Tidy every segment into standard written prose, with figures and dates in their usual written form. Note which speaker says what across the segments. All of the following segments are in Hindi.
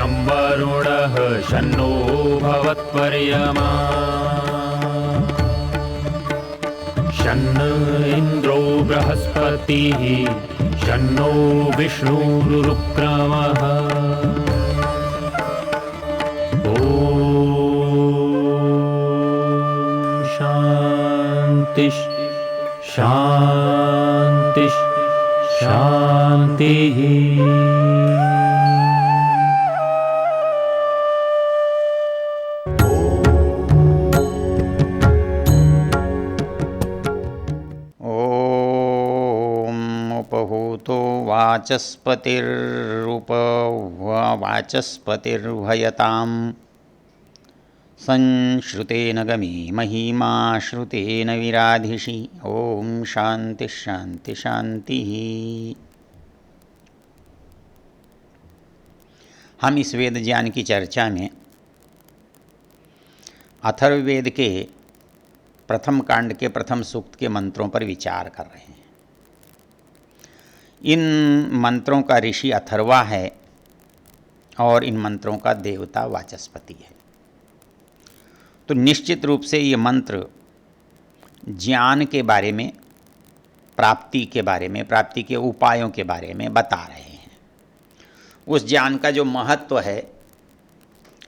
Speaker 1: शं वरुणः शन्नो भवत्वर्यमा शन्न इन्द्रो बृहस्पतिः शन्नो विष्णुरुक्रमः ॐ शान्ति शान्ति शान्तिः।
Speaker 2: उपहूतो वाचस्पतिर्भयतां संश्रुतेन गमे महिमा श्रुतेन विराधिषि। ओम शांति शांति शांति। हम इस वेद ज्ञान की चर्चा में अथर्ववेद के प्रथम कांड के प्रथम सूक्त के मंत्रों पर विचार कर रहे हैं। इन मंत्रों का ऋषि अथर्वा है और इन मंत्रों का देवता वाचस्पति है। तो निश्चित रूप से ये मंत्र ज्ञान के बारे में, प्राप्ति के बारे में, प्राप्ति के उपायों के बारे में बता रहे हैं। उस ज्ञान का जो महत्व है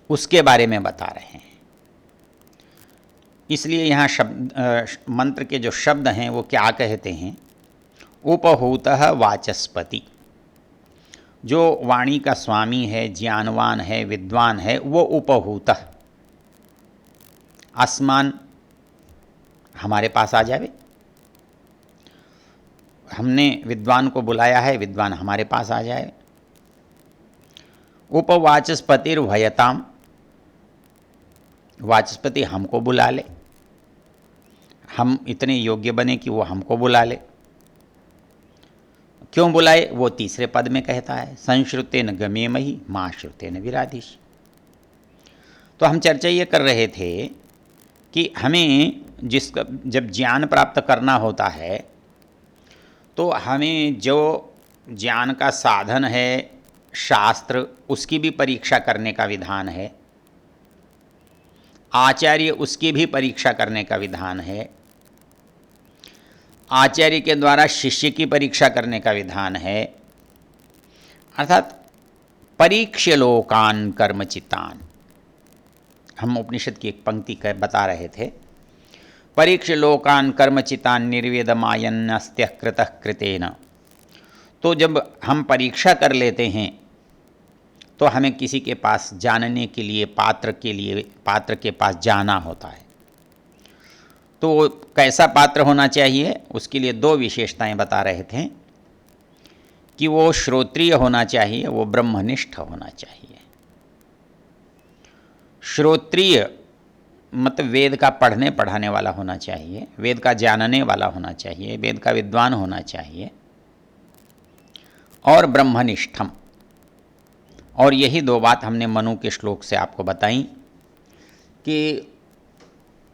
Speaker 2: उसके बारे में बता रहे हैं। इसलिए यहाँ मंत्र के जो शब्द हैं वो क्या कहते हैं? उपहूतः वाचस्पति। जो वाणी का स्वामी है, ज्ञानवान है, विद्वान है, वो उपहूतः। आसमान हमारे पास आ जावे, हमने विद्वान को बुलाया है, विद्वान हमारे पास आ जाए। उपवाचस्पतिर्भयताम, वाचस्पति हमको बुला ले, हम इतने योग्य बने कि वो हमको बुला ले। क्यों बुलाए वो तीसरे पद में कहता है, संश्रुतेन गमेमहि मां श्रुतेन विराधिष। तो हम चर्चा ये कर रहे थे कि हमें जब ज्ञान प्राप्त करना होता है तो हमें जो ज्ञान का साधन है शास्त्र, उसकी भी परीक्षा करने का विधान है। आचार्य, उसकी भी परीक्षा करने का विधान है। आचार्य के द्वारा शिष्य की परीक्षा करने का विधान है। अर्थात परीक्ष्य लोकान कर्मचितान। हम उपनिषद की एक पंक्ति बता रहे थे, परीक्ष्य लोकान कर्मचितान निर्वेदमायन्नस्त्य कृतः कृतेन। तो जब हम परीक्षा कर लेते हैं तो हमें किसी के पास जानने के लिए, पात्र के पास जाना होता है। तो वो कैसा पात्र होना चाहिए, उसके लिए दो विशेषताएं बता रहे थे कि वो श्रोत्रिय होना चाहिए, वो ब्रह्मनिष्ठ होना चाहिए। श्रोत्रिय मतलब वेद का पढ़ने पढ़ाने वाला होना चाहिए, वेद का जानने वाला होना चाहिए, वेद का विद्वान होना चाहिए। और ब्रह्मनिष्ठम, और यही दो बात हमने मनु के श्लोक से आपको बताई कि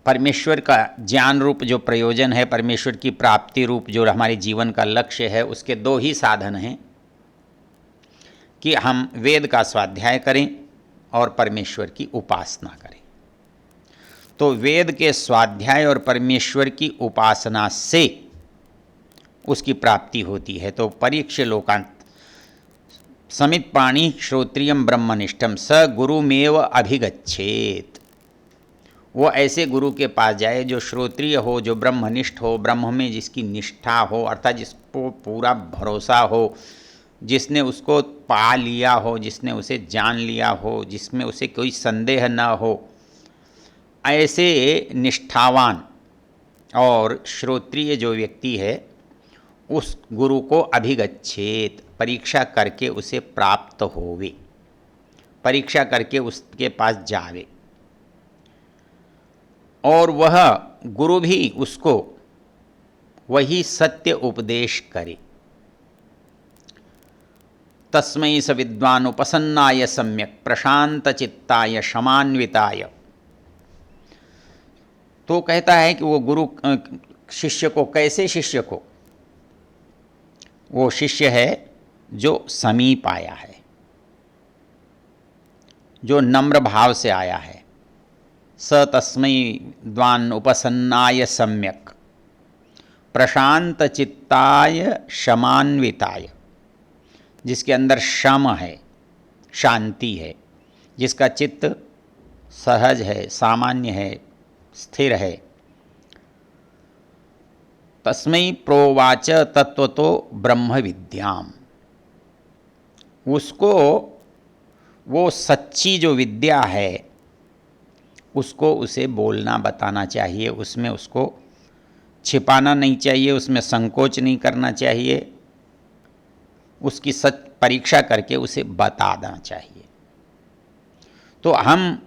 Speaker 2: परमेश्वर का ज्ञान रूप जो प्रयोजन है, परमेश्वर की प्राप्ति रूप जो हमारे जीवन का लक्ष्य है, उसके दो ही साधन हैं कि हम वेद का स्वाध्याय करें और परमेश्वर की उपासना करें। तो वेद के स्वाध्याय और परमेश्वर की उपासना से उसकी प्राप्ति होती है। तो परीक्ष्य लोकांत समित पाणी श्रोत्रियम ब्रह्मनिष्ठम स गुरुमेव अभिगच्छेत। वो ऐसे गुरु के पास जाए जो श्रोत्रिय हो, जो ब्रह्मनिष्ठ हो, ब्रह्म में जिसकी निष्ठा हो, अर्थात जिसको पूरा भरोसा हो, जिसने उसको पा लिया हो, जिसने उसे जान लिया हो, जिसमें उसे कोई संदेह न हो। ऐसे निष्ठावान और श्रोत्रिय जो व्यक्ति है उस गुरु को अभिगच्छेत, परीक्षा करके उसे प्राप्त होवे, परीक्षा करके उसके पास जावे। और वह गुरु भी उसको वही सत्य उपदेश करे। तस्मै स विद्वान उपसन्नाय सम्यक प्रशांत चित्ताय शमान्विताय। तो कहता है कि वो गुरु शिष्य को, कैसे शिष्य को? वो शिष्य है जो समीप आया है, जो नम्र भाव से आया है, स तस्मै द्वान उपसन्नाय सम्यक प्रशांत चित्ताय शमान्विताय, जिसके अंदर शम है, शांति है, जिसका चित्त सहज है, सामान्य है, स्थिर है। तस्मै प्रोवाच तत्वतो ब्रह्म विद्याम, उसको वो सच्ची जो विद्या है उसको उसे बोलना बताना चाहिए, उसमें उसको छिपाना नहीं चाहिए, उसमें संकोच नहीं करना चाहिए, उसकी सच परीक्षा करके उसे बताना चाहिए। तो हम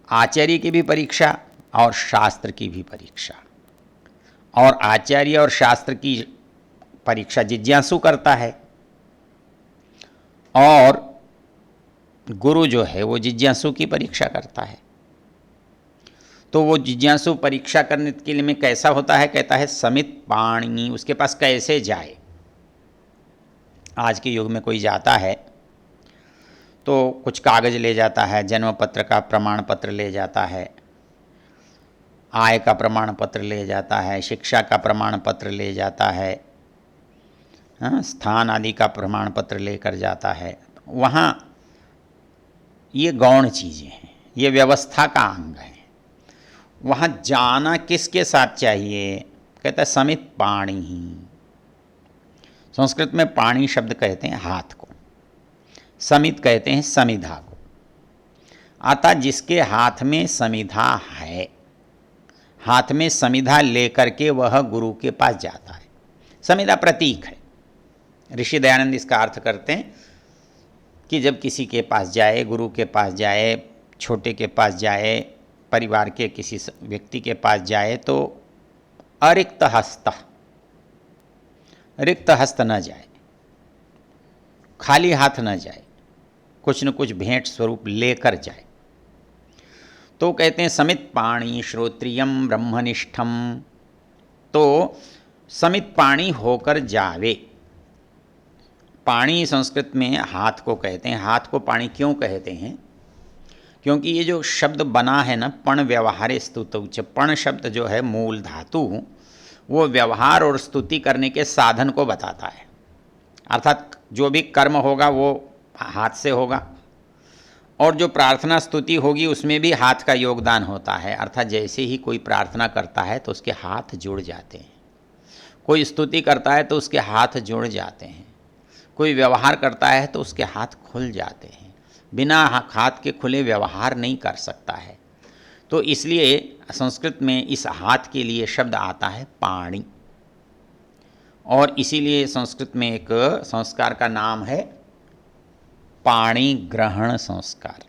Speaker 2: आचार्य की भी परीक्षा और शास्त्र की भी परीक्षा, और आचार्य और शास्त्र की परीक्षा जिज्ञासु करता है और गुरु जो है वो जिज्ञासु की परीक्षा करता है। तो वो जिज्ञासु परीक्षा करने के लिए में कैसा होता है, कहता है समित पाणी, उसके पास कैसे जाए। आज के युग में कोई जाता है तो कुछ कागज़ ले जाता है, जन्म पत्र का प्रमाण पत्र ले जाता है, आय का प्रमाण पत्र ले जाता है, शिक्षा का प्रमाण पत्र ले जाता है, स्थान आदि का प्रमाण पत्र लेकर जाता है। वहाँ ये गौण चीज़ें हैं, ये व्यवस्था का अंग है। वहाँ जाना किसके साथ चाहिए, कहता है समित पाणी ही। संस्कृत में पाणी शब्द कहते हैं हाथ को, समित कहते हैं समिधा को। अतः जिसके हाथ में समिधा है, हाथ में समिधा लेकर के वह गुरु के पास जाता है। समिधा प्रतीक है। ऋषि दयानंद इसका अर्थ करते हैं कि जब किसी के पास जाए, गुरु के पास जाए, छोटे के पास जाए, परिवार के किसी व्यक्ति के पास जाए, तो अरिक्त हस्त, रिक्त हस्त न जाए, खाली हाथ न जाए, कुछ न कुछ भेंट स्वरूप लेकर जाए। तो कहते हैं समित पाणी श्रोत्रियम ब्रह्मनिष्ठम, तो समित पाणी होकर जावे। पाणी संस्कृत में हाथ को कहते हैं। हाथ को पाणी क्यों कहते हैं, क्योंकि ये जो शब्द बना है ना, पण व्यवहारे स्तुतौच, पण शब्द जो है मूल धातु, वो व्यवहार और स्तुति करने के साधन को बताता है। अर्थात जो भी कर्म होगा वो हाथ से होगा, और जो प्रार्थना स्तुति होगी उसमें भी हाथ का योगदान होता है। अर्थात जैसे ही कोई प्रार्थना करता है तो उसके हाथ जुड़ जाते हैं, कोई स्तुति करता है तो उसके हाथ जुड़ जाते हैं, कोई व्यवहार करता है तो उसके हाथ खुल जाते हैं। बिना हाथ के खुले व्यवहार नहीं कर सकता है। तो इसलिए संस्कृत में इस हाथ के लिए शब्द आता है पाणी, और इसीलिए संस्कृत में एक संस्कार का नाम है पाणी ग्रहण संस्कार,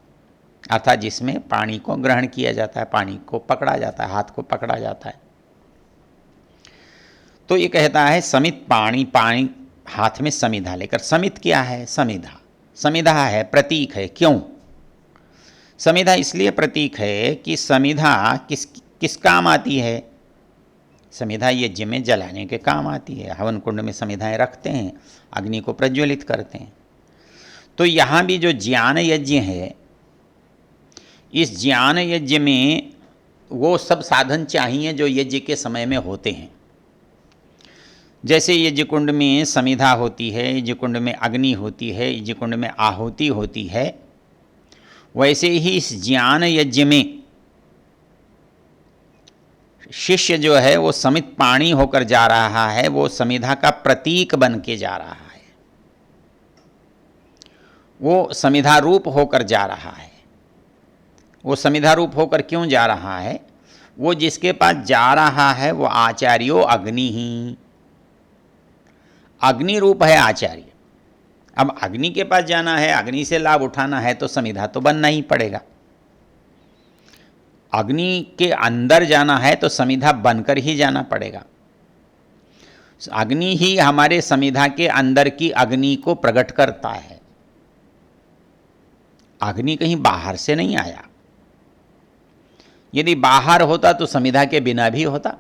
Speaker 2: अर्थात जिसमें पानी को ग्रहण किया जाता है, पानी को पकड़ा जाता है, हाथ को पकड़ा जाता है। तो ये कहता है समित पाणी, पानी हाथ में समिधा लेकर। समित क्या है, समिधा, समिधा है प्रतीक है। क्यों समिधा? इसलिए प्रतीक है कि समिधा किस काम आती है। समिधा यज्ञ में जलाने के काम आती है। हवन कुंड में समिधाएं रखते हैं, अग्नि को प्रज्वलित करते हैं। तो यहाँ भी जो ज्ञान यज्ञ है, इस ज्ञान यज्ञ में वो सब साधन चाहिए जो यज्ञ के समय में होते हैं। जैसे यज्ञ कुंड में समिधा होती है, यज्ञ कुंड में अग्नि होती है, यज्ञ कुंड में आहुति होती है, वैसे ही इस ज्ञान यज्ञ में शिष्य जो है वो समित पाणी होकर जा रहा है, वो समिधा का प्रतीक बन के जा रहा है, वो समिधा रूप होकर जा रहा है। वो समिधा रूप होकर क्यों जा रहा है? वो जिसके पास जा रहा है वो आचार्यो अग्नि ही, अग्नि रूप है आचार्य। अब अग्नि के पास जाना है, अग्नि से लाभ उठाना है तो समिधा तो बनना ही पड़ेगा। अग्नि के अंदर जाना है तो समिधा बनकर ही जाना पड़ेगा। अग्नि ही हमारे समिधा के अंदर की अग्नि को प्रकट करता है। अग्नि कहीं बाहर से नहीं आया। यदि बाहर होता तो समिधा के बिना भी होता,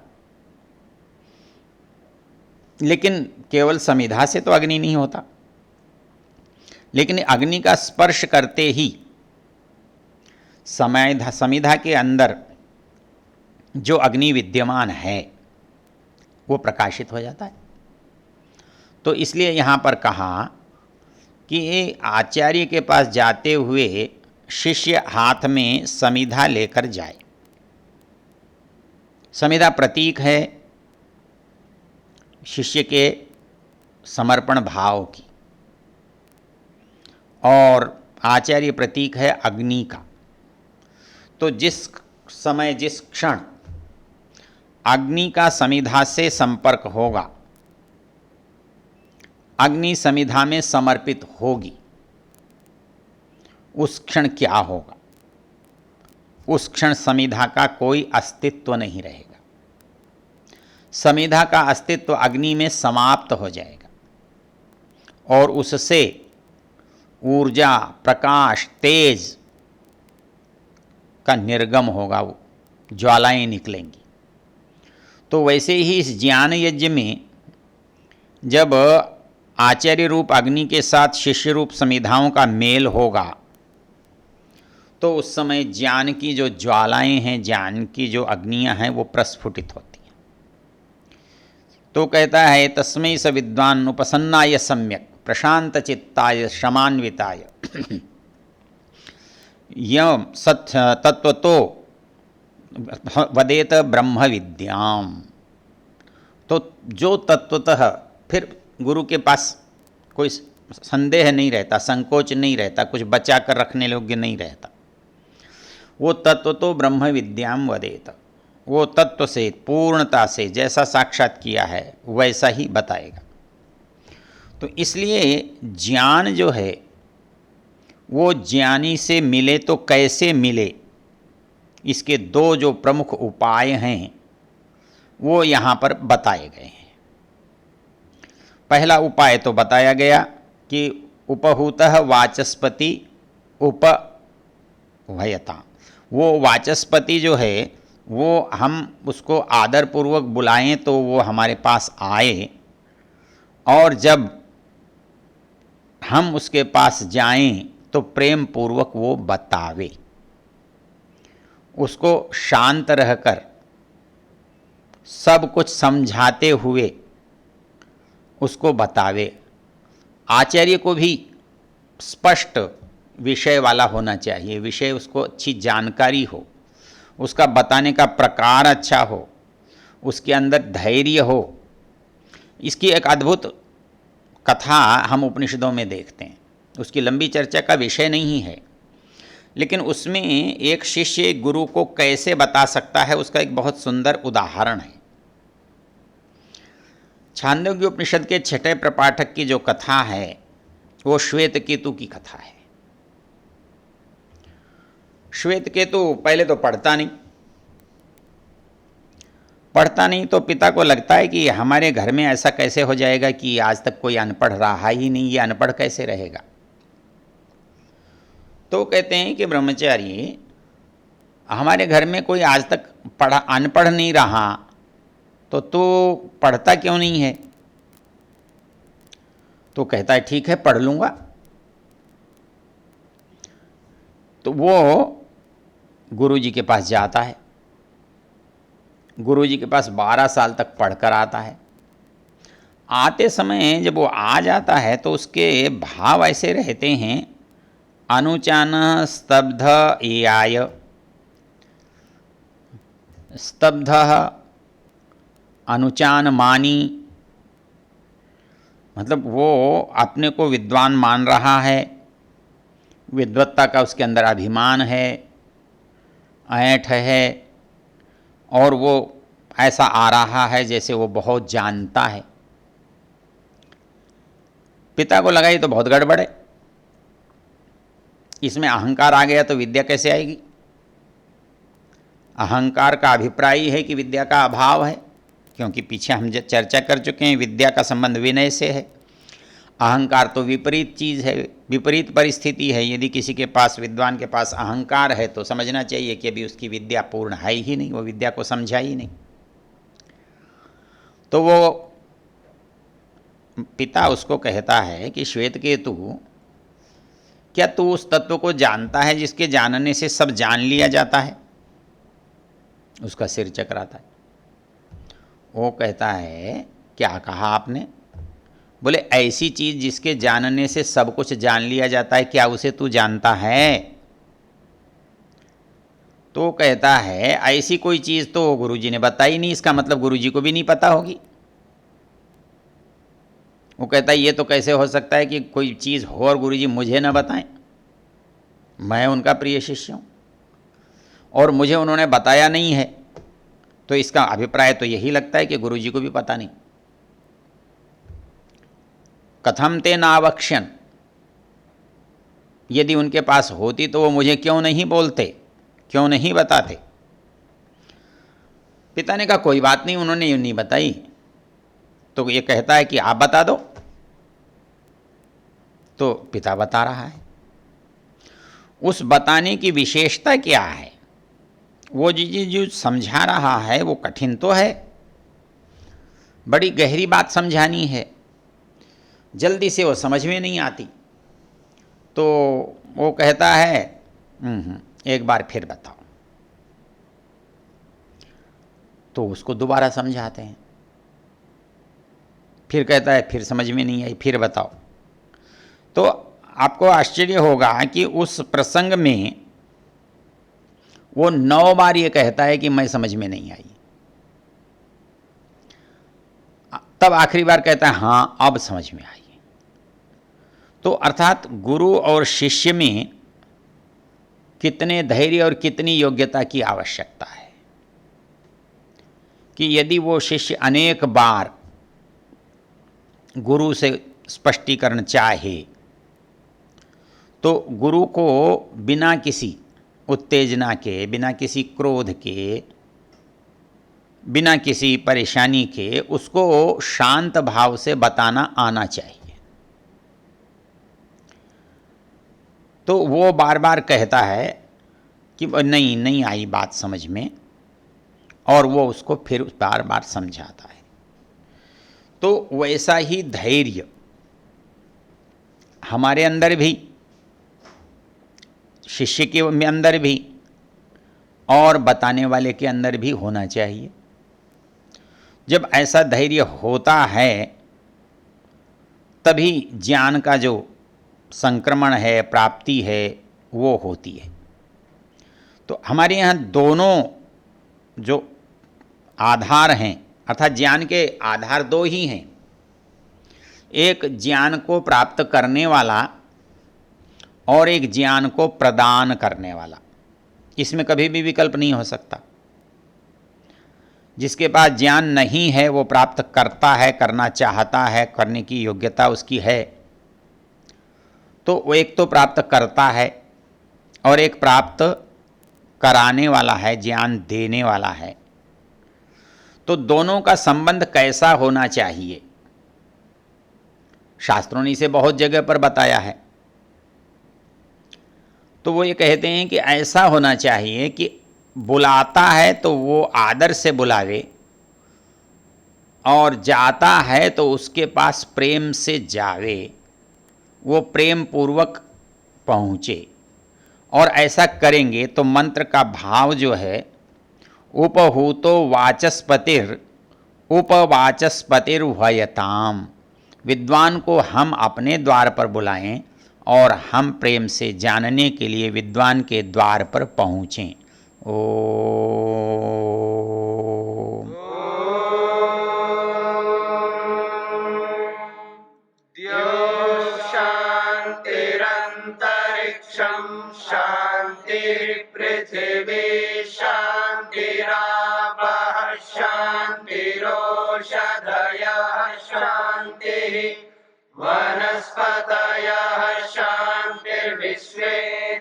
Speaker 2: लेकिन केवल समिधा से तो अग्नि नहीं होता। लेकिन अग्नि का स्पर्श करते ही समिधा के अंदर जो अग्नि विद्यमान है वो प्रकाशित हो जाता है। तो इसलिए यहाँ पर कहा कि आचार्य के पास जाते हुए शिष्य हाथ में समिधा लेकर जाए। समिधा प्रतीक है शिष्य के समर्पण भाव की, और आचार्य प्रतीक है अग्नि का। तो जिस समय जिस क्षण अग्नि का समिधा से संपर्क होगा, अग्नि समिधा में समर्पित होगी, उस क्षण क्या होगा? उस क्षण समिधा का कोई अस्तित्व नहीं रहेगा। समिधा का अस्तित्व अग्नि में समाप्त हो जाएगा और उससे ऊर्जा, प्रकाश, तेज का निर्गम होगा, वो ज्वालाएं निकलेंगी। तो वैसे ही इस ज्ञान यज्ञ में जब आचार्य रूप अग्नि के साथ शिष्य रूप समिधाओं का मेल होगा, तो उस समय ज्ञान की जो ज्वालाएं हैं, ज्ञान की जो अग्नियां हैं, वो प्रस्फुटित होती हैं। तो कहता है तस्मै स विद्वान् उपसन्नाय सम्यक प्रशांत चित्ताय शमान्विताय यम सत्य तत्व तो वदेत ब्रह्म विद्याम। तो जो तत्वतः, फिर गुरु के पास कोई संदेह नहीं रहता, संकोच नहीं रहता, कुछ बचा कर रखने योग्य नहीं रहता। वो तत्व तो ब्रह्म विद्याम वदेत, वो तत्व से, पूर्णता से जैसा साक्षात किया है वैसा ही बताएगा। तो इसलिए ज्ञान जो है वो ज्ञानी से मिले तो कैसे मिले, इसके दो जो प्रमुख उपाय हैं वो यहाँ पर बताए गए हैं। पहला उपाय तो बताया गया कि उपहूतः वाचस्पति उपभयता। वो वाचस्पति जो है वो हम उसको आदरपूर्वक बुलाएं तो वो हमारे पास आए, और जब हम उसके पास जाएं तो प्रेम पूर्वक वो बतावे, उसको शांत रहकर सब कुछ समझाते हुए उसको बतावे। आचार्य को भी स्पष्ट विषय वाला होना चाहिए, विषय उसको अच्छी जानकारी हो, उसका बताने का प्रकार अच्छा हो, उसके अंदर धैर्य हो। इसकी एक अद्भुत कथा हम उपनिषदों में देखते हैं, उसकी लंबी चर्चा का विषय नहीं है, लेकिन उसमें एक शिष्य गुरु को कैसे बता सकता है उसका एक बहुत सुंदर उदाहरण है। छांदोग्य उपनिषद के छठे प्रपाठक की जो कथा है वो श्वेत केतु की कथा है। श्वेत केतु पहले तो पढ़ता नहीं, तो पिता को लगता है कि हमारे घर में ऐसा कैसे हो जाएगा कि आज तक कोई अनपढ़ रहा ही नहीं, ये अनपढ़ कैसे रहेगा। तो कहते हैं कि ब्रह्मचारी, हमारे घर में कोई आज तक अनपढ़ नहीं रहा, तो तू पढ़ता क्यों नहीं है? तो कहता है ठीक है, पढ़ लूँगा। तो वो गुरुजी के पास जाता है, गुरुजी के पास 12 साल तक पढ़कर आता है। आते समय जब वो आ जाता है तो उसके भाव ऐसे रहते हैं, अनुचान स्तब्ध एयाय, स्तब्ध अनुचान मानी, मतलब वो अपने को विद्वान मान रहा है, विद्वत्ता का उसके अंदर अभिमान है, ऐंठ है, और वो ऐसा आ रहा है जैसे वो बहुत जानता है। पिता को लगा ये तो बहुत गड़बड़ है, इसमें अहंकार आ गया तो विद्या कैसे आएगी। अहंकार का अभिप्राय है कि विद्या का अभाव है, क्योंकि पीछे हम चर्चा कर चुके हैं विद्या का संबंध विनय से है। अहंकार तो विपरीत चीज़ है, विपरीत परिस्थिति है। यदि किसी के पास, विद्वान के पास अहंकार है तो समझना चाहिए कि अभी उसकी विद्या पूर्ण है ही नहीं, वो विद्या को समझा ही नहीं। तो वो पिता उसको कहता है कि श्वेतकेतु, क्या तू उस तत्व को जानता है जिसके जानने से सब जान लिया जाता है? उसका सिर चकराता है। वो कहता है, क्या कहा आपने? बोले ऐसी चीज जिसके जानने से सब कुछ जान लिया जाता है, क्या उसे तू जानता है? तो कहता है ऐसी कोई चीज तो गुरुजी ने बताई नहीं, इसका मतलब गुरुजी को भी नहीं पता होगी। वो कहता है ये तो कैसे हो सकता है कि कोई चीज हो और गुरुजी मुझे ना बताएं, मैं उनका प्रिय शिष्य हूं और मुझे उन्होंने बताया नहीं है, तो इसका अभिप्राय तो यही लगता है कि गुरुजी को भी पता नहीं। कथम ते नावक्ष्यन, यदि उनके पास होती तो वो मुझे क्यों नहीं बोलते, क्यों नहीं बताते? पिता ने कहा कोई बात नहीं, उन्होंने ये नहीं बताई तो ये कहता है कि आप बता दो। तो पिता बता रहा है। उस बताने की विशेषता क्या है? वो जो समझा रहा है वो कठिन तो है, बड़ी गहरी बात समझानी है, जल्दी से वो समझ में नहीं आती। तो वो कहता है एक बार फिर बताओ। तो उसको दोबारा समझाते हैं। फिर कहता है फिर समझ में नहीं आई, फिर बताओ। तो आपको आश्चर्य होगा कि उस प्रसंग में वो 9 बार ये कहता है कि मैं समझ में नहीं आई। तब आखिरी बार कहता है हाँ अब समझ में आई। तो अर्थात गुरु और शिष्य में कितने धैर्य और कितनी योग्यता की आवश्यकता है कि यदि वो शिष्य अनेक बार गुरु से स्पष्टीकरण चाहे तो गुरु को बिना किसी उत्तेजना के, बिना किसी क्रोध के, बिना किसी परेशानी के उसको शांत भाव से बताना आना चाहिए। तो वो बार बार कहता है कि नहीं आई बात समझ में, और वो उसको फिर बार बार समझाता है। तो वैसा ही धैर्य हमारे अंदर भी, शिष्य के अंदर भी और बताने वाले के अंदर भी होना चाहिए। जब ऐसा धैर्य होता है तभी ज्ञान का जो संक्रमण है, प्राप्ति है, वो होती है। तो हमारे यहाँ दोनों जो आधार हैं, अर्थात ज्ञान के आधार 2 ही हैं। एक ज्ञान को प्राप्त करने वाला और एक ज्ञान को प्रदान करने वाला, इसमें कभी भी विकल्प नहीं हो सकता। जिसके पास ज्ञान नहीं है वो प्राप्त करता है, करना चाहता है, करने की योग्यता उसकी है, तो वो एक तो प्राप्त करता है और एक प्राप्त कराने वाला है, ज्ञान देने वाला है। तो दोनों का संबंध कैसा होना चाहिए, शास्त्रों ने इसे बहुत जगह पर बताया है। तो वो ये कहते हैं कि ऐसा होना चाहिए कि बुलाता है तो वो आदर से बुलावे, और जाता है तो उसके पास प्रेम से जावे, वो प्रेम पूर्वक पहुँचे। और ऐसा करेंगे तो मंत्र का भाव जो है उपहूतो वाचस्पतिर उपवाचस्पतिर्भयताम, विद्वान को हम अपने द्वार पर बुलाएं और हम प्रेम से जानने के लिए विद्वान के द्वार पर पहुँचें। ओम।
Speaker 3: शांतिरंतरिक्षं शांति पृथिवी शांतिरापः शांतिरोषधयः शांतिः वनस्पतयः शांतिर्विश्वे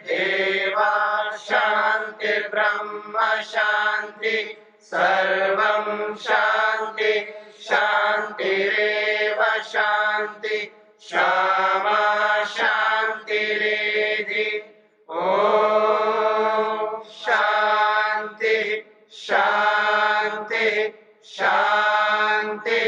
Speaker 3: देवा शांतिर्ब्रह्म शांति सर्वं शांति शांतिरेव शांति क्षमा शांतिरेधि। ओम शांति शांति शांति।